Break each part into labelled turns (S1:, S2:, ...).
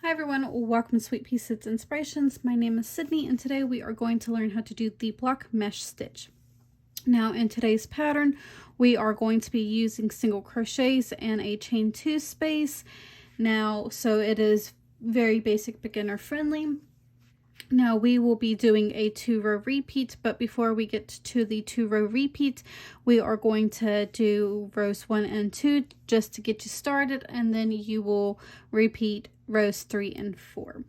S1: Hi everyone, welcome to Sweet Pea Stitch Inspirations. My name is Sydney and today we are going to learn how to do the block mesh stitch. Now in today's pattern, we are going to be using single crochets and a chain 2 space. Now, so it is very basic, beginner friendly. Now we will be doing a 2-row repeat, but before we get to the 2-row repeat, we are going to do rows 1 and 2 just to get you started, and then you will repeat rows 3 and 4.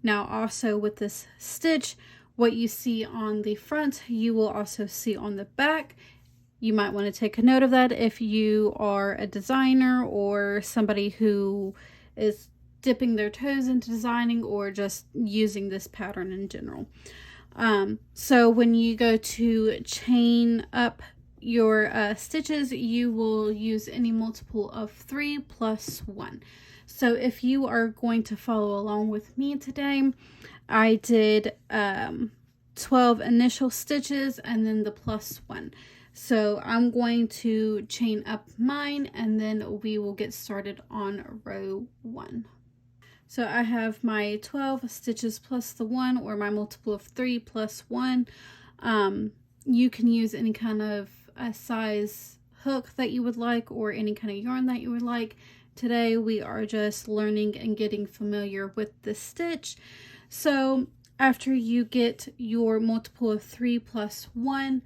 S1: Now also with this stitch, what you see on the front, you will also see on the back. You might want to take a note of that if you are a designer or somebody who is dipping their toes into designing or just using this pattern in general. So when you go to chain up your stitches, you will use any multiple of 3 plus 1. So if you are going to follow along with me today, I did 12 initial stitches and then the plus 1. So I'm going to chain up mine and then we will get started on row 1. So I have my 12 stitches plus the 1, or my multiple of 3 plus 1. You can use any kind of size hook that you would like or any kind of yarn that you would like. Today we are just learning and getting familiar with the stitch. So after you get your multiple of 3 plus 1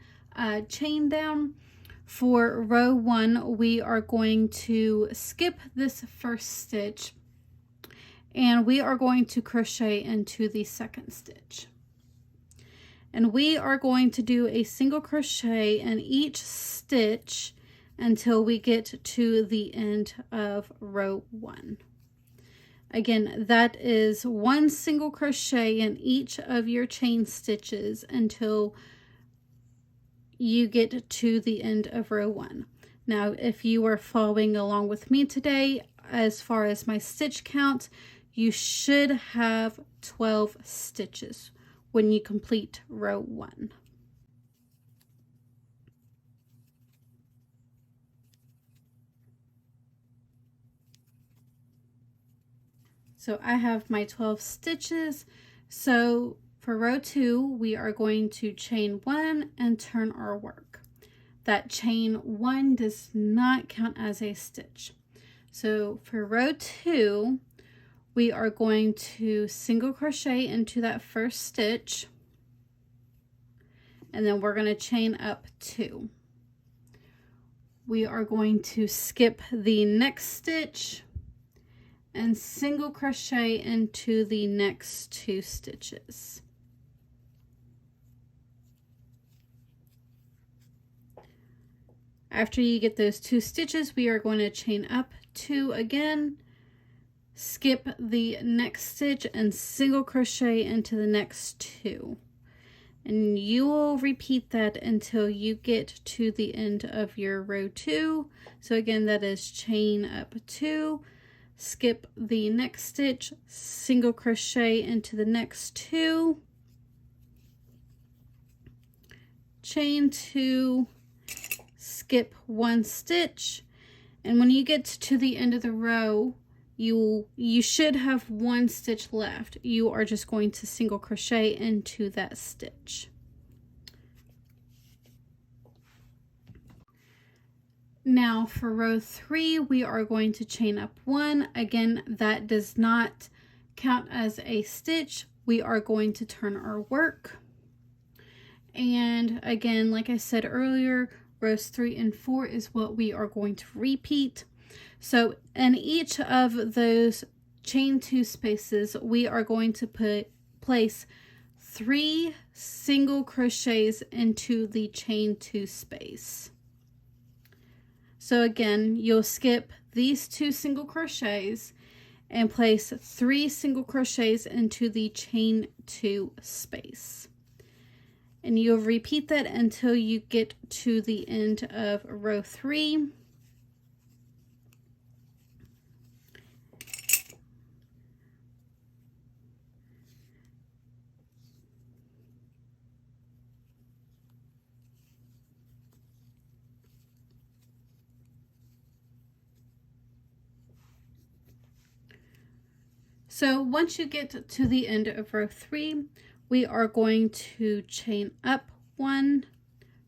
S1: chain down, for row 1 we are going to skip this first stitch and we are going to crochet into the second stitch. And we are going to do a single crochet in each stitch until we get to the end of row 1. Again, that is 1 single crochet in each of your chain stitches until you get to the end of row 1. Now, if you are following along with me today, as far as my stitch count, you should have 12 stitches when you complete row 1. So I have my 12 stitches. So for row 2, we are going to chain 1 and turn our work. That chain 1 does not count as a stitch. So for row 2, we are going to single crochet into that first stitch, and then we're going to chain up 2. We are going to skip the next stitch and single crochet into the next 2 stitches. After you get those 2 stitches, we are going to chain up 2 again, skip the next stitch and single crochet into the next 2. And you will repeat that until you get to the end of your row 2. So again, that is chain up 2, skip the next stitch, single crochet into the next 2, chain 2, skip 1 stitch, and when you get to the end of the row, you should have 1 stitch left. You are just going to single crochet into that stitch. Now for row 3, we are going to chain up 1. Again, that does not count as a stitch. We are going to turn our work. And again, like I said earlier, rows 3 and 4 is what we are going to repeat. So in each of those chain 2 spaces, we are going to place 3 single crochets into the chain 2 space. So again, you'll skip these 2 single crochets and place 3 single crochets into the chain 2 space. And you'll repeat that until you get to the end of row 3. So once you get to the end of row 3, we are going to chain up 1,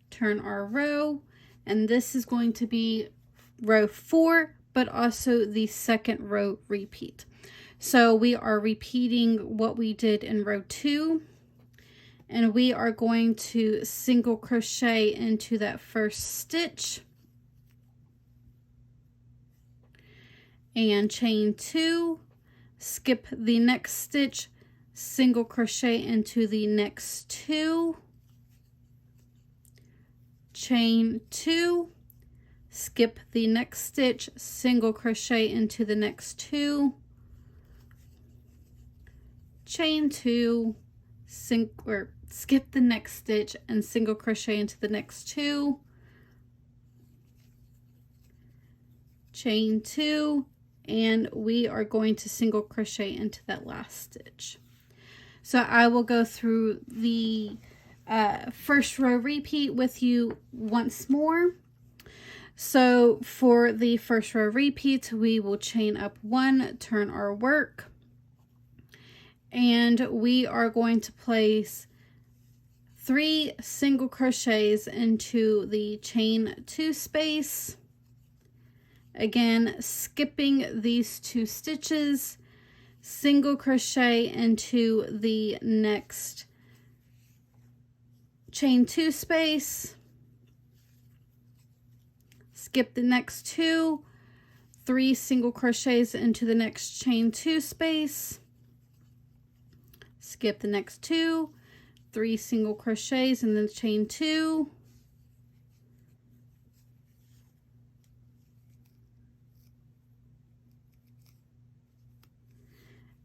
S1: turn our row, and this is going to be row 4, but also the second row repeat. So we are repeating what we did in row 2, and we are going to single crochet into that first stitch and chain 2, skip the next stitch, single crochet into the next 2, chain 2, skip the next stitch, single crochet into the next 2, chain 2, skip the next stitch and single crochet into the next 2, chain 2, and we are going to single crochet into that last stitch. So I will go through the first row repeat with you once more. So for the first row repeat, we will chain up 1, turn our work, and we are going to place 3 single crochets into the chain 2 space. Again, skipping these 2 stitches, single crochet into the next chain 2 space, skip the next 2, 3 single crochets into the next chain 2 space, skip the next 2, 3 single crochets and then chain 2,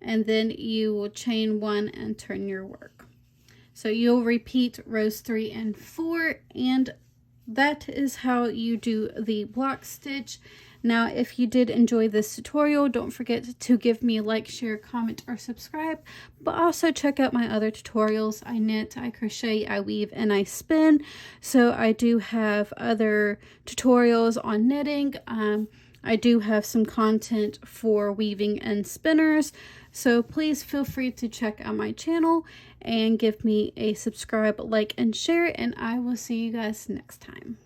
S1: and then you will chain 1 and turn your work. So you'll repeat rows 3 and 4, and that is how you do the block stitch. Now, if you did enjoy this tutorial, don't forget to give me a like, share, comment, or subscribe, but also check out my other tutorials. I knit, I crochet, I weave, and I spin. So I do have other tutorials on knitting. I do have some content for weaving and spinners. So please feel free to check out my channel and give me a subscribe, like, and share, and I will see you guys next time.